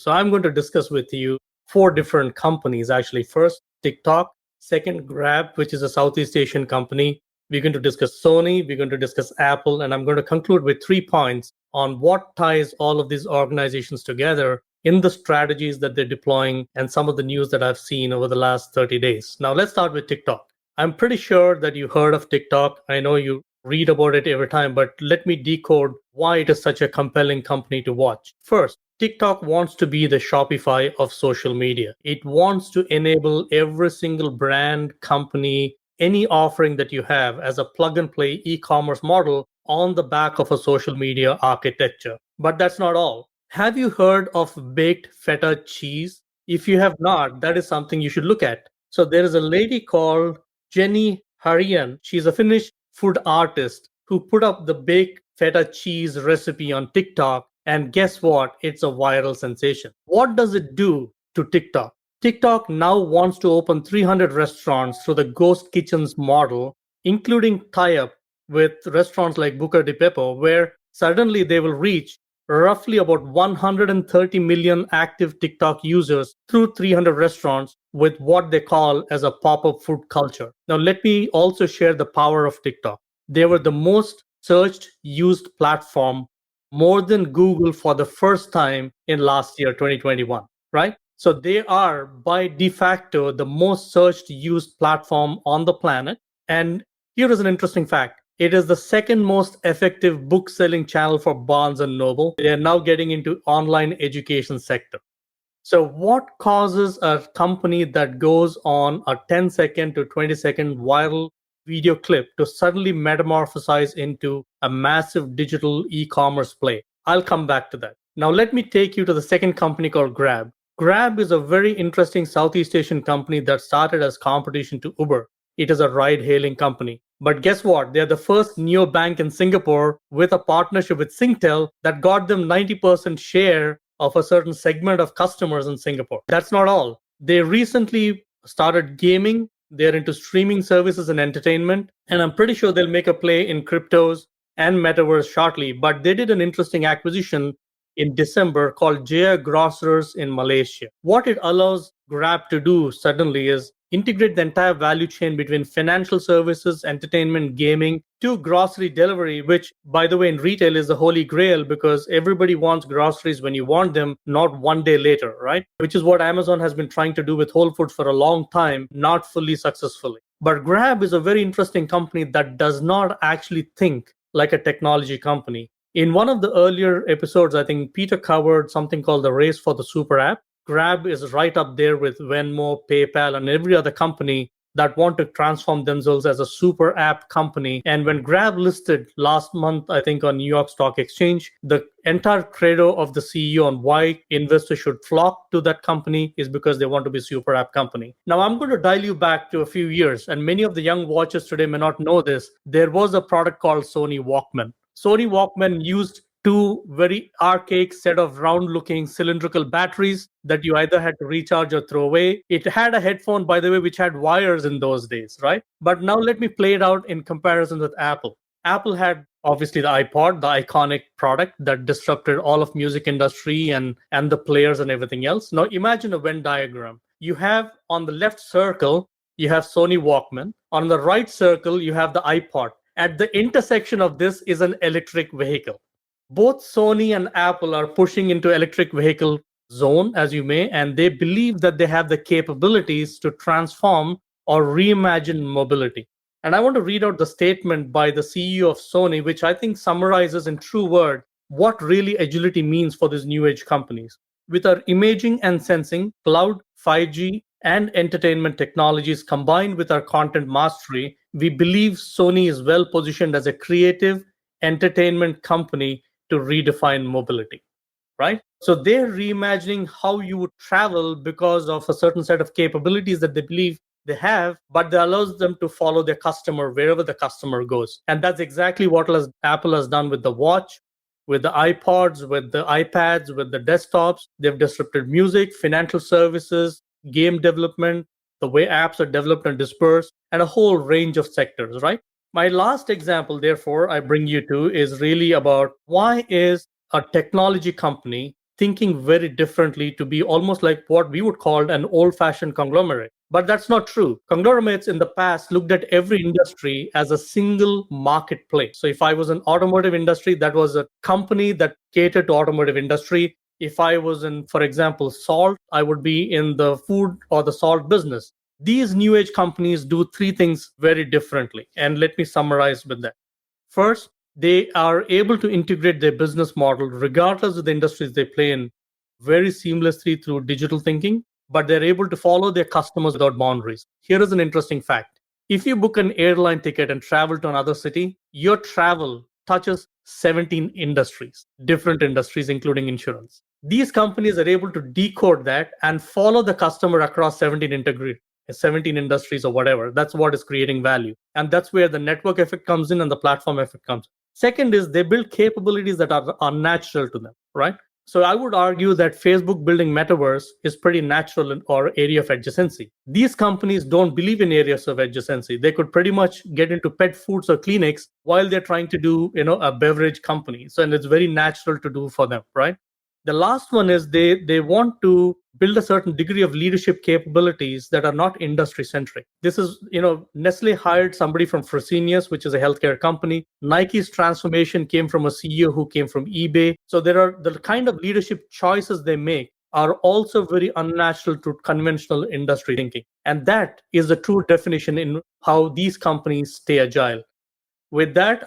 So I'm going to discuss with you four different companies actually. First, TikTok. Second, Grab, which is a Southeast Asian company. We're going to discuss Sony, we're going to discuss Apple, and I'm going to conclude with 3 points on what ties all of these organizations together in the strategies that they're deploying and some of the news that I've seen over the last 30 days. Now, let's start with TikTok. I'm pretty sure that you heard of TikTok. I know you read about it every time, but let me decode why it is such a compelling company to watch. First, TikTok wants to be the Shopify of social media. It wants to enable every single brand, company, any offering that you have as a plug and play e-commerce model on the back of a social media architecture. But that's not all. Have you heard of baked feta cheese? If you have not, that is something you should look at. So there is a lady called Jenny Harian. She's a Finnish food artist who put up the baked feta cheese recipe on TikTok. And guess what? It's a viral sensation. What does it do to TikTok? TikTok now wants to open 300 restaurants through the ghost kitchens model, including tie-up with restaurants like Buca di Beppo, where suddenly they will reach roughly about 130 million active TikTok users through 300 restaurants with what they call as a pop-up food culture. Now, let me also share the power of TikTok. They were the most searched, used platform, more than Google for the first time in last year, 2021, right? So they are by de facto the most searched, used platform on the planet. And here is an interesting fact. It is the second most effective book selling channel for Barnes and Noble. They are now getting into online education sector. So what causes a company that goes on a 10-second to 20-second viral video clip to suddenly metamorphosize into a massive digital e-commerce play? I'll come back to that. Now, let me take you to the second company called Grab. Grab is a very interesting Southeast Asian company that started as competition to Uber. It is a ride-hailing company. But guess what? They're the first neobank in Singapore with a partnership with Singtel that got them 90% share of a certain segment of customers in Singapore. That's not all. They recently started gaming. They're into streaming services and entertainment. And I'm pretty sure they'll make a play in cryptos and metaverse shortly. But they did an interesting acquisition in December called Jaya Grocers in Malaysia. What it allows Grab to do suddenly is integrate the entire value chain between financial services, entertainment, gaming, to grocery delivery, which, by the way, in retail is the holy grail because everybody wants groceries when you want them, not one day later, right? Which is what Amazon has been trying to do with Whole Foods for a long time, not fully successfully. But Grab is a very interesting company that does not actually think like a technology company. In one of the earlier episodes, I think Peter covered something called the race for the super app. Grab is right up there with Venmo, PayPal, and every other company that want to transform themselves as a super app company. And when Grab listed last month, I think on New York Stock Exchange, the entire credo of the CEO on why investors should flock to that company is because they want to be a super app company. Now, I'm going to dial you back to a few years, and many of the young watchers today may not know this. There was a product called Sony Walkman. Sony Walkman used two very archaic set of round-looking cylindrical batteries that you either had to recharge or throw away. It had a headphone, by the way, which had wires in those days, right? But now let me play it out in comparison with Apple. Apple had obviously the iPod, the iconic product that disrupted all of music industry and the players and everything else. Now imagine a Venn diagram. You have on the left circle, you have Sony Walkman. On the right circle, you have the iPod. At the intersection of this is an electric vehicle. Both Sony and Apple are pushing into electric vehicle zone, as you may, and they believe that they have the capabilities to transform or reimagine mobility. And I want to read out the statement by the CEO of Sony, which I think summarizes in true word what really agility means for these new age companies. With our imaging and sensing, cloud, 5G, and entertainment technologies combined with our content mastery, we believe Sony is well positioned as a creative entertainment company to redefine mobility, right? So they're reimagining how you would travel because of a certain set of capabilities that they believe they have, but that allows them to follow their customer wherever the customer goes. And that's exactly what Apple has done with the watch, with the iPods, with the iPads, with the desktops. They've disrupted music, financial services, game development, the way apps are developed and dispersed, and a whole range of sectors, right? My last example, therefore, I bring you to is really about why is a technology company thinking very differently to be almost like what we would call an old-fashioned conglomerate. But that's not true. Conglomerates in the past looked at every industry as a single marketplace. So if I was in automotive industry, that was a company that catered to automotive industry. If I was in, for example, salt, I would be in the food or the salt business. These new age companies do three things very differently. And let me summarize with that. First, they are able to integrate their business model, regardless of the industries they play in, very seamlessly through digital thinking, but they're able to follow their customers without boundaries. Here is an interesting fact. If you book an airline ticket and travel to another city, your travel touches 17 industries, different industries, including insurance. These companies are able to decode that and follow the customer across 17 industries or whatever. That's what is creating value. And that's where the network effect comes in and the platform effect comes. Second is they build capabilities that are unnatural to them, right? So I would argue that Facebook building metaverse is pretty natural or area of adjacency. These companies don't believe in areas of adjacency. They could pretty much get into pet foods or clinics while they're trying to do, a beverage company. So, and it's very natural to do for them, right? The last one is they want to build a certain degree of leadership capabilities that are not industry centric. This is, Nestle hired somebody from Fresenius, which is a healthcare company. Nike's transformation came from a CEO who came from eBay. So there are the kind of leadership choices they make are also very unnatural to conventional industry thinking. And that is the true definition in how these companies stay agile. With that,